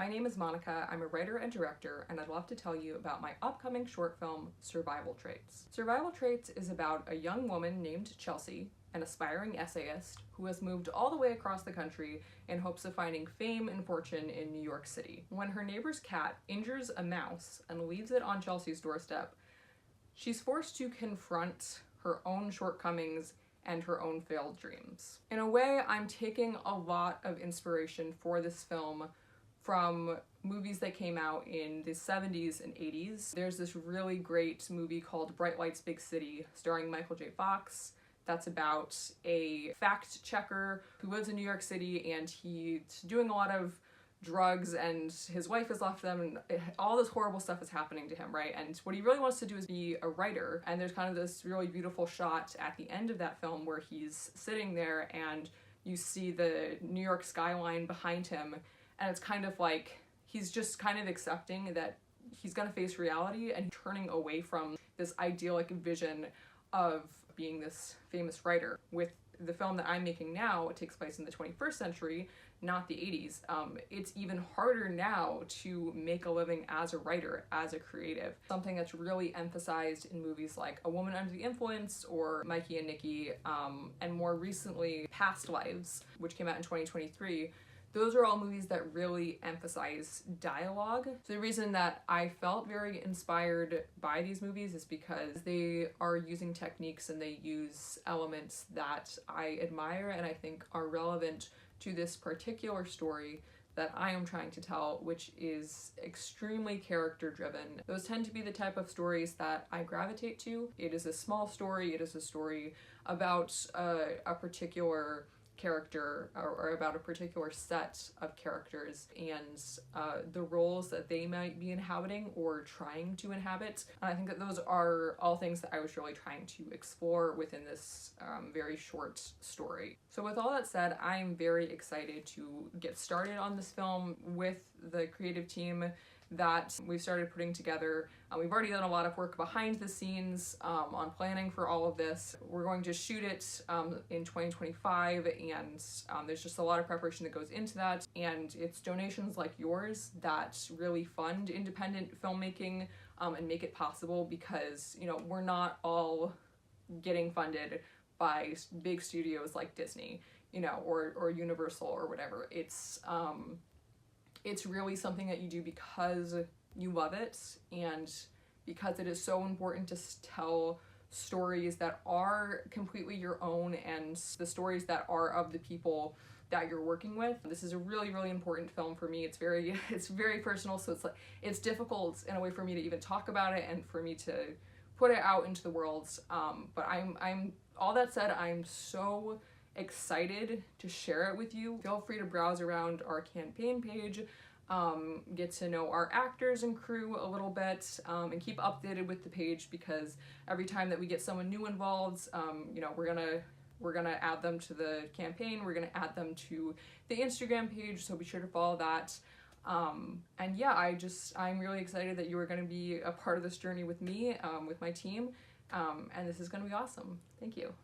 My name is Monica, I'm a writer and director, and I'd love to tell you about my upcoming short film, Survival Traits. Survival Traits is about a young woman named Chelsea, an aspiring essayist, who has moved all the way across the country in hopes of finding fame and fortune in New York City. When her neighbor's cat injures a mouse and leaves it on Chelsea's doorstep, she's forced to confront her own shortcomings and her own failed dreams. In a way, I'm taking a lot of inspiration for this film from movies that came out in the 70s and 80s. There's this really great movie called Bright Lights, Big City, starring Michael J. Fox. That's about a fact checker who lives in New York City, and he's doing a lot of drugs, and his wife has left them, and all this horrible stuff is happening to him, right? And what he really wants to do is be a writer, and there's kind of this really beautiful shot at the end of that film where he's sitting there and you see the New York skyline behind him, and it's kind of like he's just kind of accepting that he's gonna face reality and turning away from this idyllic vision of being this famous writer. With the film that I'm making now, it takes place in the 21st century, not the 80s. It's even harder now to make a living as a writer, as a creative. Something that's really emphasized in movies like A Woman Under the Influence or Mikey and Nikki, and more recently Past Lives, which came out in 2023. Those are all movies that really emphasize dialogue. So the reason that I felt very inspired by these movies is because they are using techniques and they use elements that I admire and I think are relevant to this particular story that I am trying to tell, which is extremely character driven. Those tend to be the type of stories that I gravitate to. It is a small story, it is a story about a particular character or about a particular set of characters and the roles that they might be inhabiting or trying to inhabit. And I think that those are all things that I was really trying to explore within this very short story. So with all that said, I'm very excited to get started on this film with the creative team that we've started putting together. We've already done a lot of work behind the scenes on planning for all of this. We're going to shoot it in 2025, and there's just a lot of preparation that goes into that, and it's donations like yours that really fund independent filmmaking and make it possible, because we're not all getting funded by big studios like Disney, or Universal or whatever. It's really something that you do because you love it and because it is so important to tell stories that are completely your own and the stories that are of the people that you're working with. This is a really, really important film for me. It's very personal, so it's difficult in a way for me to even talk about it and for me to put it out into the world. But I'm all that said, I'm so excited to share it with you. Feel free to browse around our campaign page, get to know our actors and crew a little bit, and keep updated with the page, because every time that we get someone new involved, we're gonna add them to the campaign, we're gonna add them to the Instagram page, so be sure to follow that. And yeah, I'm really excited that you are gonna be a part of this journey with me, with my team, and this is gonna be awesome. Thank you.